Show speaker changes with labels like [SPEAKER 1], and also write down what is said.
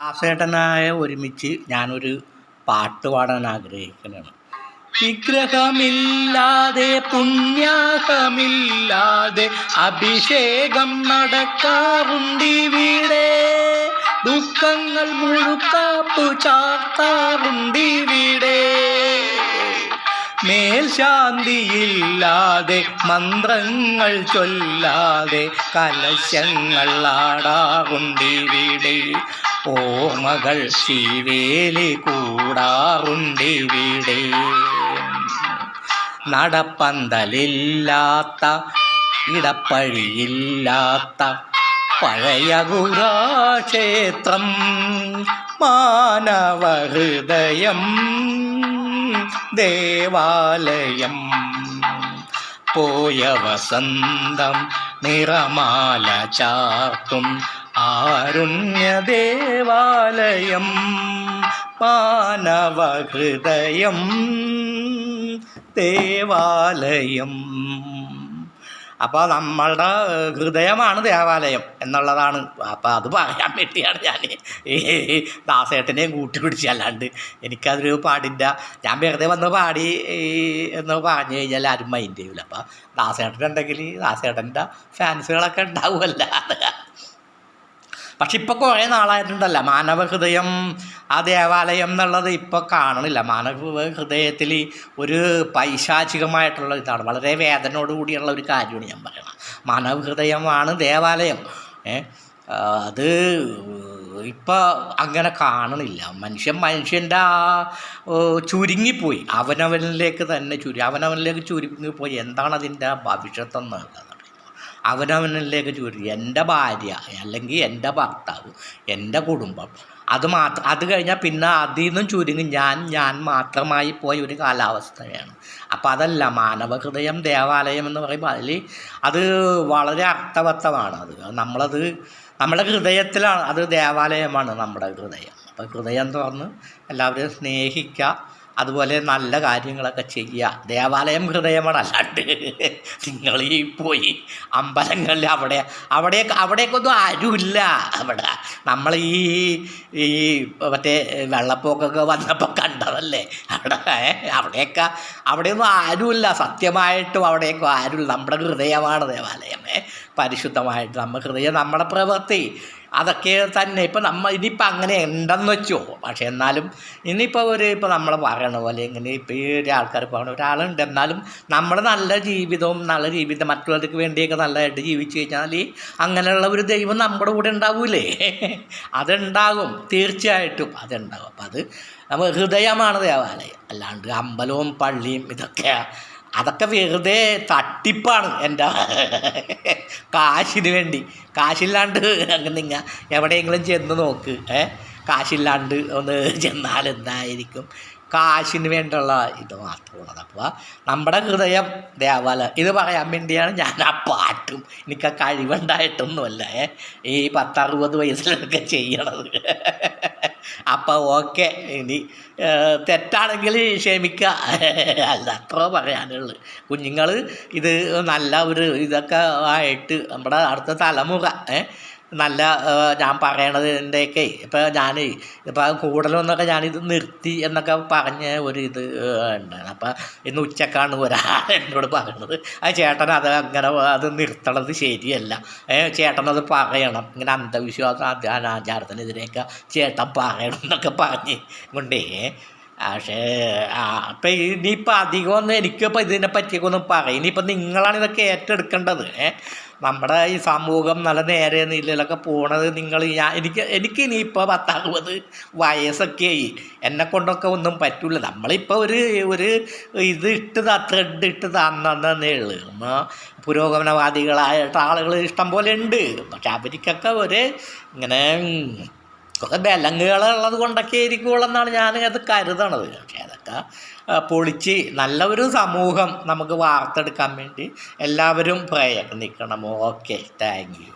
[SPEAKER 1] ദാസേട്ടനായ ഒരുമിച്ച് ഞാനൊരു പാട്ട് പാടാൻ ആഗ്രഹിക്കുന്നതാണ്. വിഗ്രഹമില്ലാതെ പുണ്യാഹമില്ലാതെ അഭിഷേകം നടക്കാറുണ്ടിവിടെ, ദുഃഖങ്ങൾ മുഴുക്കാപ്പു ചാർത്താറുണ്ടിവിടെ. മേൽശാന്തിയില്ലാതെ മന്ത്രങ്ങൾ ചൊല്ലാതെ കലശങ്ങൾ ആടാറുണ്ടിവിടെ, ഓർമ്മകൾ ശിവേലി കൂടാറുണ്ടിവിടെ. നടപ്പന്തലില്ലാത്ത ഇടപ്പഴിയില്ലാത്ത പഴയ ഗുഹാക്ഷേത്രം, മാനവഹൃദയം ദേവാലയം. പോയ വസന്തം നിറമാല ചാർത്തും ആരുണ്യ ദേവാലയം, മാനവഹൃദയം ദേവാലയം. അപ്പോൾ നമ്മളുടെ ഹൃദയമാണ് ദേവാലയം എന്നുള്ളതാണ്. അപ്പോൾ അത് പറയാൻ വേണ്ടിയാണ് ഞാൻ ഈ ദാസേട്ടനെയും കൂട്ടി പിടിച്ച്. അല്ലാണ്ട് എനിക്കതൊരു പാടില്ല, ഞാൻ വെറുതെ വന്ന് പാടി എന്ന് പറഞ്ഞു കഴിഞ്ഞാൽ ആരും മൈൻഡ് ചെയ്യില്ല. അപ്പോൾ ദാസേട്ടനുണ്ടെങ്കിൽ ദാസേട്ടൻ്റെ ഫാൻസുകളൊക്കെ ഉണ്ടാവുമല്ല. പക്ഷെ ഇപ്പോൾ കുറേ നാളായിട്ടുണ്ടല്ല മാനവഹൃദയം ആ ദേവാലയം എന്നുള്ളത് ഇപ്പോൾ കാണണില്ല. മാനവഹൃദയത്തിൽ ഒരു പൈശാചികമായിട്ടുള്ള ഇതാണ്, വളരെ വേദനയോടുകൂടിയുള്ള ഒരു കാര്യമാണ് ഞാൻ പറയണം. മാനവഹൃദയമാണ് ദേവാലയം. അത് ഇപ്പോൾ അങ്ങനെ കാണണില്ല. മനുഷ്യൻ്റെ ആ ചുരുങ്ങിപ്പോയി, അവനവനിലേക്ക് തന്നെ അവനവനിലേക്ക് ചുരുങ്ങിപ്പോയി. എന്താണ് അതിൻ്റെ ഭവിഷ്യത്തെന്നുള്ളത് അവനവനിലേക്ക് ചുരുങ്ങി. എൻ്റെ ഭാര്യ അല്ലെങ്കിൽ എൻ്റെ ഭർത്താവ്, എൻ്റെ കുടുംബം, അത് കഴിഞ്ഞാൽ പിന്നെ അതിൽ നിന്നും ചുരുങ്ങി ഞാൻ മാത്രമായി പോയ ഒരു കാലാവസ്ഥയാണ്. അപ്പം അതല്ല മാനവഹൃദയം ദേവാലയം എന്ന് പറയുമ്പോൾ അത് വളരെ അർത്ഥവത്തമാണ്. നമ്മുടെ ഹൃദയത്തിലാണ്, അത് ദേവാലയമാണ് നമ്മുടെ ഹൃദയം. അപ്പം ഹൃദയം തുറന്ന് എല്ലാവരെയും സ്നേഹിക്കുക, അതുപോലെ നല്ല കാര്യങ്ങളൊക്കെ ചെയ്യുക. ദേവാലയം ഹൃദയമാണ്. അല്ലാണ്ട് നിങ്ങൾ ഈ പോയി അമ്പലങ്ങളിൽ അവിടേക്കൊന്നും ആരുമില്ല. അവിടെ നമ്മൾ ഈ മറ്റേ വെള്ളപ്പൊക്കൊക്കെ വന്നപ്പോൾ കണ്ടതല്ലേ, അവിടെയൊന്നും ആരുമില്ല. സത്യമായിട്ടും അവിടെയൊക്കെ ആരുമില്ല. നമ്മുടെ ഹൃദയമാണ് ദേവാലയം. പരിശുദ്ധമായിട്ട് നമ്മുടെ ഹൃദയം, നമ്മുടെ പ്രവൃത്തി അതൊക്കെ തന്നെ. ഇപ്പം ഇനിയിപ്പോൾ അങ്ങനെ ഉണ്ടെന്ന് വെച്ചോ, പക്ഷേ എന്നാലും ഇപ്പോൾ നമ്മൾ പറയണ പോലെ ഇങ്ങനെ ഇപ്പോൾ ഈ ആൾക്കാർ പറയണ ഒരാളുണ്ട്, എന്നാലും നമ്മൾ നല്ല ജീവിതം മറ്റുള്ളവർക്ക് വേണ്ടിയൊക്കെ നല്ലതായിട്ട് ജീവിച്ചു കഴിഞ്ഞാൽ അങ്ങനെയുള്ള ഒരു ദൈവം നമ്മുടെ കൂടെ ഉണ്ടാവൂലേ? അതുണ്ടാകും, തീർച്ചയായിട്ടും അതുണ്ടാകും. അപ്പം അത് നമ്മൾ ഹൃദയമാണ് ദേവാലയം. അല്ലാണ്ട് അമ്പലവും പള്ളിയും അതൊക്കെ വെറുതെ തട്ടിപ്പാണ്. എൻ്റെ കാശിന് വേണ്ടി. കാശില്ലാണ്ട് നിങ്ങൾ എവിടെയെങ്കിലും ചെന്ന് നോക്ക്, കാശില്ലാണ്ട് ഒന്ന് ചെന്നാൽ എന്തായിരിക്കും? കാശിന് വേണ്ടിയുള്ള ഇത് മാത്രമുള്ളത്. അപ്പോൾ നമ്മുടെ ഹൃദയം ദേവാലയം. ഇത് പറയാൻ വേണ്ടിയാണ് ഞാൻ ആ പാട്ടും, എനിക്ക് ആ കഴിവുണ്ടായിട്ടൊന്നുമല്ല ഈ 10-60 വയസ്സിലൊക്കെ ചെയ്യണത്. അപ്പോൾ ഓക്കെ, ഇനി തെറ്റാണെങ്കിൽ ക്ഷമിക്കുക, അല്ല അത്ര പറയാനുള്ളു. കുഞ്ഞുങ്ങൾ ഇത് നല്ല ഒരു ഇതൊക്കെ ആയിട്ട് നമ്മുടെ അടുത്ത തലമുറ നല്ല ഞാൻ പറയണതിൻ്റെയൊക്കെ ഇപ്പോൾ കൂടുതലൊന്നൊക്കെ ഞാനിത് നിർത്തി എന്നൊക്കെ പറഞ്ഞ ഒരു ഇത് ഉണ്ടായിരുന്നു. അപ്പം ഇന്ന് ഉച്ചക്കാണ് ഒരാൾ എന്നോട് പറയണത്, ചേട്ടൻ അത് നിർത്തണത് ശരിയല്ല, ചേട്ടനത് പറയണം, ഇങ്ങനെ അന്ധവിശ്വാസം അനാചാരത്തിനെതിരെയൊക്കെ ചേട്ടൻ പറയണം എന്നൊക്കെ പറഞ്ഞ് കൊണ്ടേ. പക്ഷേ അപ്പം ഇനിയിപ്പോൾ അധികമൊന്നും എനിക്കിപ്പോൾ ഇതിനെ പറ്റിയൊക്കെ ഒന്നും പറയും. ഇനിയിപ്പോൾ നിങ്ങളാണ് ഇതൊക്കെ ഏറ്റെടുക്കേണ്ടത്. നമ്മുടെ ഈ സമൂഹം നല്ല നേരെ നിലയിലൊക്കെ പോണത് എനിക്ക് ഇനിയിപ്പോൾ 10-60 വയസ്സൊക്കെ ആയി, എന്നെക്കൊണ്ടൊക്കെ ഒന്നും പറ്റില്ല. നമ്മളിപ്പോൾ ഒരു ഇത് ത്രെഡ് ഇട്ടത് അന്നേ ഉള്ളു. പുരോഗമനവാദികളായിട്ട് ആളുകൾ ഇഷ്ടം പോലെ ഉണ്ട്. പക്ഷെ അവർക്കൊക്കെ ഇങ്ങനെ കുറേ ബലങ്ങളുള്ളത് കൊണ്ടൊക്കെ ആയിരിക്കുമെന്നാണ് ഞാനത് കരുതണത്. പക്ഷേ അതൊക്കെ പൊളിച്ച് നല്ല ഒരു സമൂഹം നമുക്ക് വാർത്തെടുക്കാൻ വേണ്ടി എല്ലാവരും പ്രയത്നിക്കണം. Okay, thank you.